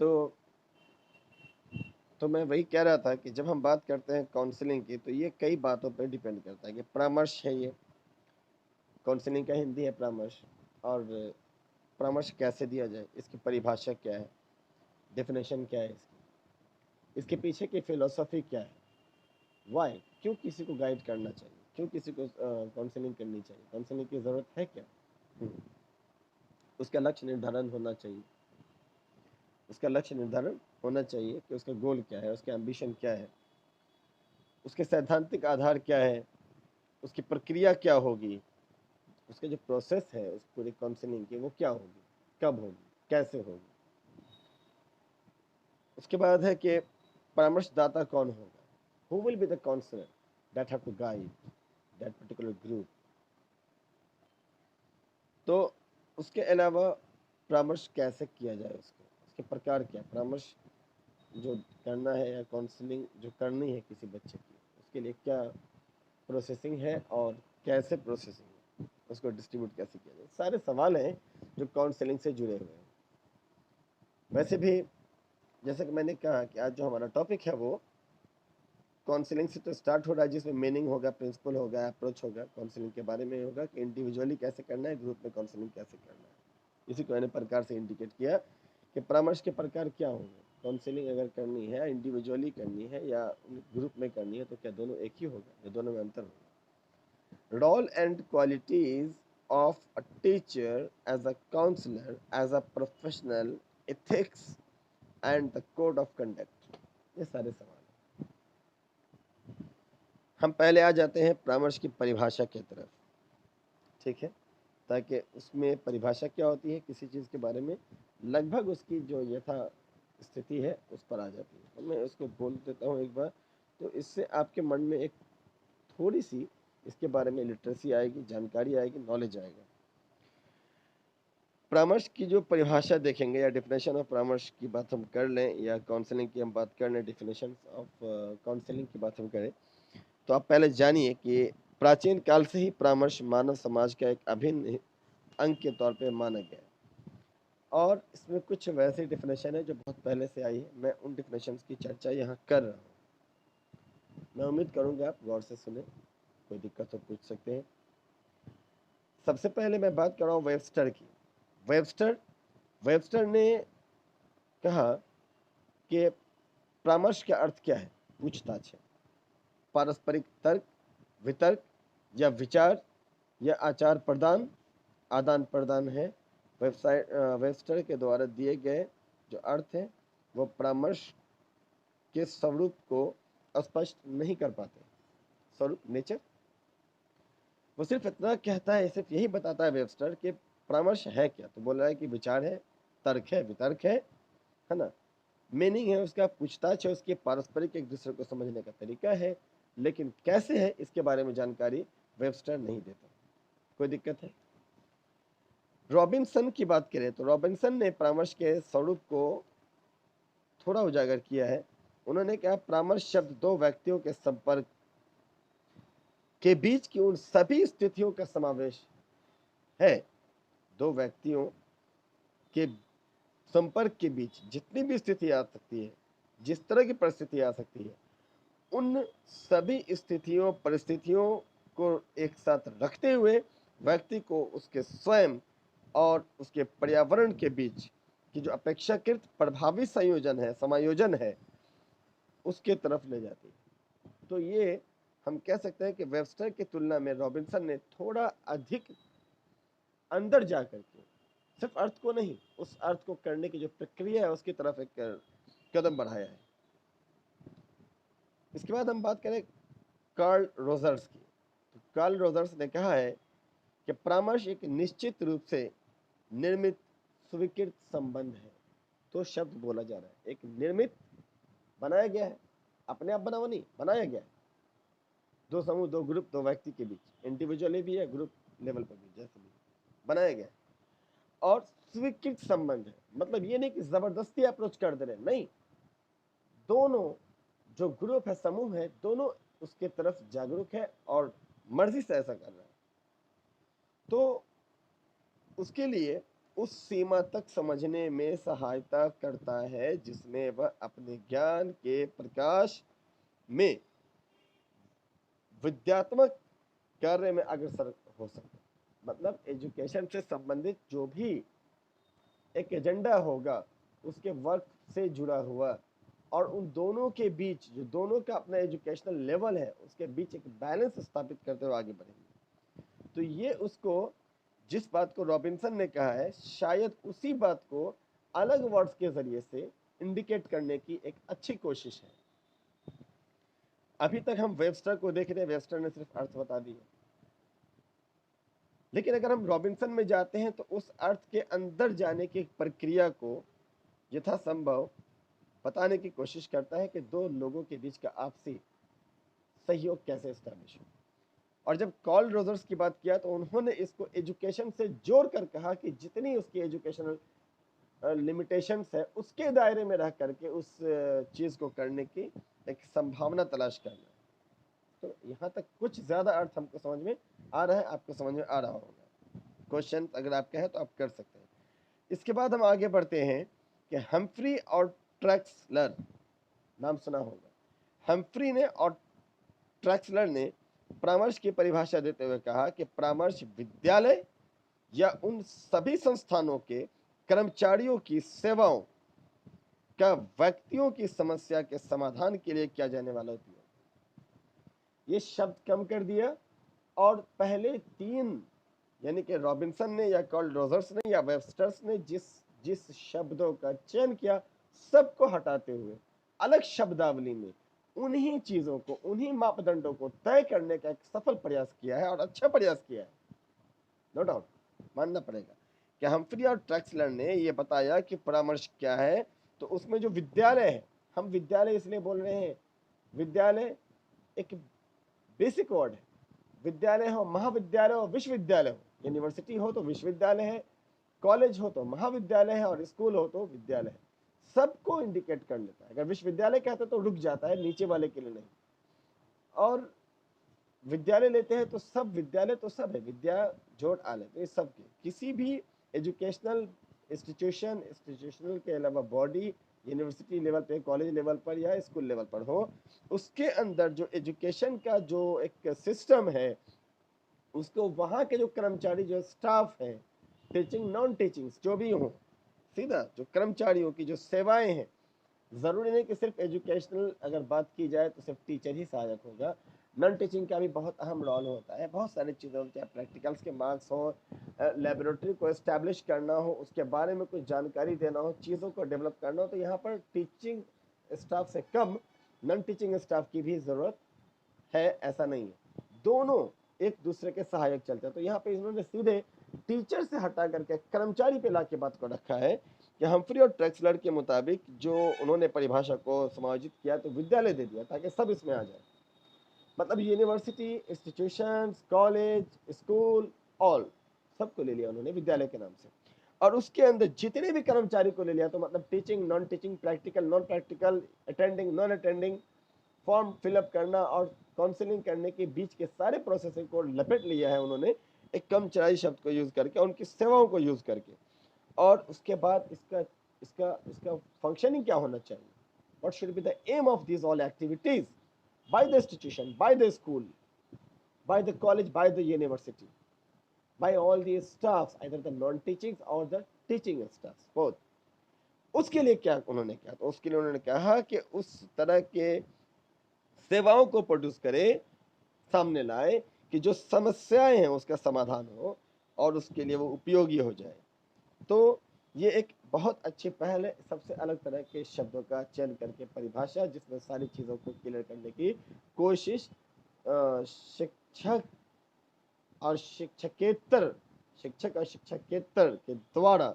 तो मैं वही कह रहा था कि जब हम बात करते हैं काउंसलिंग की, तो ये कई बातों पर डिपेंड करता है कि परामर्श है ये, काउंसलिंग का हिंदी है परामर्श, और परामर्श कैसे दिया जाए, इसकी परिभाषा क्या है, डेफिनेशन क्या है इसके पीछे की फिलोसफी क्या है, वाई, क्यों किसी को गाइड करना चाहिए, क्यों किसी को काउंसलिंग करनी चाहिए, काउंसलिंग की ज़रूरत है क्या, उसका लक्ष्य निर्धारण होना चाहिए, उसका लक्ष्य निर्धारण होना चाहिए कि उसका गोल क्या है, उसका एम्बिशन क्या है, उसके सैद्धांतिक आधार क्या है, उसकी प्रक्रिया क्या होगी, उसका जो प्रोसेस है उस पूरी काउंसलिंग की वो क्या होगी, कब होगी, कैसे होगी। उसके बाद है कि परामर्शदाता कौन होगा, who will be the counsellor that have to guide that particular group. तो उसके अलावा परामर्श कैसे किया जाए, उसके प्रकार क्या, परामर्श जो करना है या काउंसलिंग जो करनी है किसी बच्चे की, उसके लिए क्या प्रोसेसिंग है और कैसे प्रोसेसिंग है, उसको डिस्ट्रीब्यूट कैसे किया जाए, सारे सवाल हैं जो काउंसलिंग से जुड़े हुए हैं। वैसे भी जैसा कि मैंने कहा कि आज जो हमारा टॉपिक है वो काउंसलिंग से तो स्टार्ट हो रहा है, जिसमें मीनिंग होगा, प्रिंसिपल होगा, अप्रोच होगा, काउंसलिंग के बारे में होगा कि इंडिविजुअली कैसे करना है, ग्रुप में काउंसलिंग कैसे करना है। इसी को मैंने प्रकार से इंडिकेट किया कि परामर्श के प्रकार क्या होंगे, काउंसलिंग अगर करनी है, इंडिविजुअली करनी है या ग्रुप में करनी है, तो क्या दोनों एक ही होगा या दोनों में अंतर होगा। Role and qualities of a teacher as a counsellor as a professional, ethics and the code of conduct, ये सारे सवाल हैं। हम पहले आ जाते हैं परामर्श की परिभाषा की तरफ, ठीक है, ताकि उसमें परिभाषा क्या होती है किसी चीज़ के बारे में, लगभग उसकी जो यथा स्थिति है उस पर आ जाती है। तो मैं उसको बोल देता हूँ एक बार, तो इससे आपके मन में एक थोड़ी सी इसके बारे में लिटरेसी आएगी, जानकारी आएगी, नॉलेज आएगा। परामर्श की जो परिभाषा देखेंगे या डेफिनेशन ऑफ परामर्श की बात हम कर लें, या काउंसलिंग की हम बात कर लें, डेफिनेशन ऑफ काउंसलिंग की बात हम करें, तो आप पहले जानिए कि प्राचीन काल से ही परामर्श मानव समाज का एक अभिन्न अंग के तौर पे माना गया है। और इसमें कुछ वैसी डेफिनेशन है जो बहुत पहले से आई है, मैं उन डेफिनेशंस की चर्चा यहाँ कर रहा हूँ। मैं उम्मीद करूँगा आप गौर से सुने, कोई दिक्कत हो पूछ सकते हैं। सबसे पहले मैं बात कर रहा हूँ वेबस्टर की। वेबस्टर ने कहा कि परामर्श का अर्थ क्या है, पूछताछ है, पारस्परिक तर्क, वितर्क या विचार या आचार प्रदान, आदान प्रदान है। वेबस्टर के द्वारा दिए गए जो अर्थ है वो परामर्श के स्वरूप को स्पष्ट नहीं कर पाते। स्वरूप, नेचर, वो सिर्फ इतना कहता है, सिर्फ यही बताता है वेबस्टर कि परामर्श है क्या, तो बोल रहा है कि विचार है, तर्क है, वितर्क है ना, मीनिंग है उसका, पूछताछ है उसकी, पारस्परिक एक दूसरे को समझने का तरीका है, लेकिन कैसे है इसके बारे में जानकारी वेबस्टर नहीं देता। कोई दिक्कत है। रॉबिन्सन की बात करें तो रॉबिन्सन ने परामर्श के स्वरूप को थोड़ा उजागर किया है। उन्होंने कहा परामर्श शब्द दो व्यक्तियों के संपर्क के बीच की उन सभी स्थितियों का समावेश है। दो व्यक्तियों के संपर्क के बीच जितनी भी स्थिति आ सकती है, जिस तरह की परिस्थिति आ सकती है, उन सभी स्थितियों परिस्थितियों को एक साथ रखते हुए व्यक्ति को उसके स्वयं और उसके पर्यावरण के बीच की जो अपेक्षाकृत प्रभावी संयोजन है, समायोजन है, उसके तरफ ले जाती है। तो ये हम कह सकते हैं कि वेबस्टर की तुलना में रॉबिन्सन ने थोड़ा अधिक अंदर जा करके सिर्फ अर्थ को नहीं, उस अर्थ को करने की जो प्रक्रिया है उसकी तरफ एक कदम बढ़ाया है। इसके बाद हम बात करें कार्ल रोजर्स की। तो कार्ल रोजर्स ने कहा है कि परामर्श एक निश्चित रूप से निर्मित स्वीकृत संबंध है। तो शब्द बोला जा रहा है, एक निर्मित, बनाया गया है, अपने आप बना हुआ नहीं, बनाया गया है, दो समूह, दो ग्रुप, दो व्यक्ति के बीच, इंडिविजुअली भी है, ग्रुप लेवल पर भी, जैसे भी बनाया गया है, और स्वीकृत संबंध है। मतलब ये नहीं कि जबरदस्ती अप्रोच कर दे रहे, नहीं, दोनों जो ग्रुप है, समूह है, दोनों उसके तरफ जागरूक है और मर्जी से ऐसा कर रहा है। तो उसके लिए उस सीमा तक समझने में सहायता करता है जिसमें वह अपने ज्ञान के प्रकाश में विद्यात्मक कार्य में अग्रसर हो सके। मतलब एजुकेशन से संबंधित जो भी एक एजेंडा होगा उसके वर्क से जुड़ा हुआ, और उन दोनों के बीच जो दोनों का अपना एजुकेशनल लेवल है उसके बीच एक बैलेंस स्थापित करते हुए आगे बढ़ेंगे। तो ये उसको, जिस बात को रॉबिन्सन ने कहा है, शायद उसी बात को अलग वर्ड्स के जरिए से इंडिकेट करने की एक अच्छी कोशिश है। अभी तक हम वेबस्टर को देख रहे हैं, वेबस्टर ने सिर्फ अर्थ बता दिए, लेकिन अगर हम रॉबिन्सन में जाते हैं तो उस अर्थ के अंदर जाने की प्रक्रिया को यथासंभव बताने की कोशिश करता है कि दो लोगों के बीच का आपसी सहयोग कैसे एस्टैब्लिश हो। और जब कार्ल रोजर्स की बात किया तो उन्होंने इसको एजुकेशन से जोड़कर कहा कि जितनी उसकी एजुकेशनल लिमिटेशंस है उसके दायरे में रह करके उस चीज को करने की एक संभावना तलाश करना। तो यहाँ तक कुछ ज्यादा अर्थ हमको समझ में आ रहा है, आपको समझ में आ रहा होगा। क्वेश्चन अगर आपका है तो आप कर सकते हैं। इसके बाद हम आगे बढ़ते हैं कि हम्फ्री और ट्रैक्सलर, नाम सुना होगा। हम्फ्री ने और ट्रैक्सलर ने परामर्श की परिभाषा देते हुए कहा कि परामर्श विद्यालय या उन सभी संस्थानों के कर्मचारियों की सेवाओं का व्यक्तियों की समस्या के समाधान के लिए किया जाने वाला उपयोग। ये शब्द कम कर दिया और पहले तीन, यानी कि रॉबिन्सन ने या कार्ल रोजर्स ने या वेबस्टर्स ने जिस शब्दों का चयन किया सबको हटाते हुए अलग शब्दावली में उन्हीं चीजों को, उन्हीं मापदंडों को तय करने का एक सफल प्रयास किया है, और अच्छा प्रयास किया है, नो डाउट, मानना पड़ेगा कि हम्फ्री और ट्रैक्सलर ने यह बताया कि परामर्श क्या है। तो उसमें जो विद्यालय है, हम विद्यालय इसलिए बोल रहे हैं, विद्यालय एक बेसिक वर्ड है। विद्यालय हो, महाविद्यालय हो, विश्वविद्यालय हो, यूनिवर्सिटी हो तो विश्वविद्यालय है, कॉलेज हो तो महाविद्यालय है, और स्कूल हो तो विद्यालय है, सबको इंडिकेट कर लेता है। अगर विश्वविद्यालय कहते तो रुक जाता है, नीचे वाले के लिए नहीं। और विद्यालय लेते हैं तो सब विद्यालय तो सब है, विद्या जोड़ आले तो ये सब के, किसी भी एजुकेशनल इंस्टीट्यूशनल के अलावा बॉडी यूनिवर्सिटी लेवल पे, कॉलेज लेवल पर या स्कूल लेवल पर हो, उसके अंदर जो एजुकेशन का जो एक सिस्टम है उसको वहाँ के जो कर्मचारी, जो स्टाफ है, टीचिंग नॉन टीचिंग जो भी हो, सीधा जो कर्मचारियों की जो सेवाएं हैं, जरूरी नहीं कि सिर्फ एजुकेशनल अगर बात की जाए तो सिर्फ टीचर ही सहायक होगा, नॉन टीचिंग का भी बहुत अहम रोल होता है। बहुत सारी चीज़ें, चाहे प्रैक्टिकल्स के मार्क्स हो, लेबोरेटरी को एस्टैब्लिश करना हो, उसके बारे में कुछ जानकारी देना हो, चीज़ों को डेवलप करना हो, तो यहाँ पर टीचिंग स्टाफ से कम नॉन टीचिंग स्टाफ की भी ज़रूरत है, ऐसा नहीं है, दोनों एक दूसरे के सहायक चलते हैं। तो यहाँ पे इन्होंने सीधे टीचर से हटा करके कर्मचारी पे ला के बात को रखा है कि हम्फ्री और ट्रैक्सलर के मुताबिक जो उन्होंने परिभाषा को समायोजित किया तो विद्यालय दे दिया ताकि सब इसमें आ जाए। मतलब university, institutions, college, school, all सबको ले लिया उन्होंने विद्यालय के नाम से, और उसके अंदर जितने भी कर्मचारी को ले लिया, तो मतलब teaching, non teaching, practical, non practical, attending, non attending, form fill up करना और काउंसलिंग करने के बीच के सारे प्रोसेसिंग को लपेट लिया है उन्होंने एक कर्मचारी शब्द को यूज करके, उनकी सेवाओं को यूज करके। और उसके बाद इसका इसका इसका फंक्शनिंग क्या होना चाहिए, what should be the aim of this all activities by the institution, by the school, by the college, by the university, by all the staffs, either the non-teaching or the teaching staffs, both. उसके लिए क्या उन्होंने कहा, तो उसके लिए उन्होंने कहा कि उस तरह के सेवाओं को प्रोड्यूस करे, सामने लाए कि जो समस्याएं हैं उसका समाधान हो और उसके लिए वो उपयोगी हो जाए। तो ये एक बहुत अच्छी पहल है, सबसे अलग तरह के शब्दों का चयन करके परिभाषा, जिसमें सारी चीज़ों को क्लियर करने की कोशिश शिक्षक और शिक्षकेतर, शिक्षक और शिक्षकेतर के द्वारा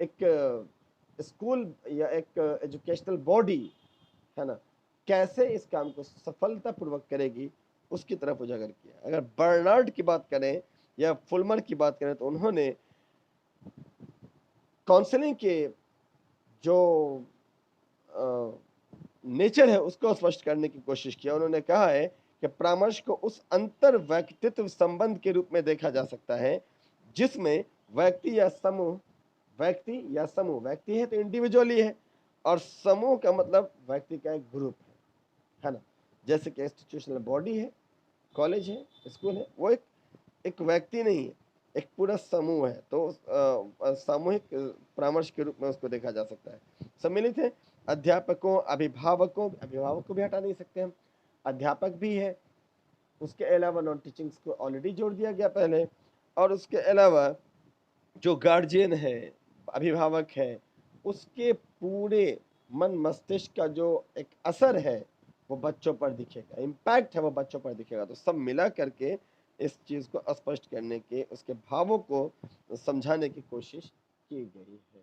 एक स्कूल या एक एजुकेशनल बॉडी है ना, कैसे इस काम को सफलतापूर्वक करेगी उसकी तरफ उजागर किया। अगर बर्नार्ड की बात करें या फुलमर की बात करें तो उन्होंने काउंसलिंग के जो नेचर है उसको स्पष्ट करने की कोशिश किया। उन्होंने कहा है कि परामर्श को उस अंतर व्यक्तित्व संबंध के रूप में देखा जा सकता है जिसमें व्यक्ति या समूह व्यक्ति या समूह, व्यक्ति है तो इंडिविजुअली है, और समूह का मतलब व्यक्ति का एक ग्रुप है ना। जैसे कि इंस्टीट्यूशनल बॉडी है, कॉलेज है, स्कूल है, वो एक व्यक्ति नहीं है, एक पूरा समूह है। तो सामूहिक परामर्श के रूप में उसको देखा जा सकता है। सम्मिलित है अध्यापकों, अभिभावकों, अभिभावक को भी हटा नहीं सकते हम, अध्यापक भी है, उसके अलावा नॉन टीचिंग्स को ऑलरेडी जोड़ दिया गया पहले, और उसके अलावा जो गार्जियन है, अभिभावक है, उसके पूरे मन मस्तिष्क का जो एक असर है वो बच्चों पर दिखेगा, इम्पैक्ट है वो बच्चों पर दिखेगा। तो सब मिला करके इस चीज़ को स्पष्ट करने के, उसके भावों को समझाने की कोशिश की गई है।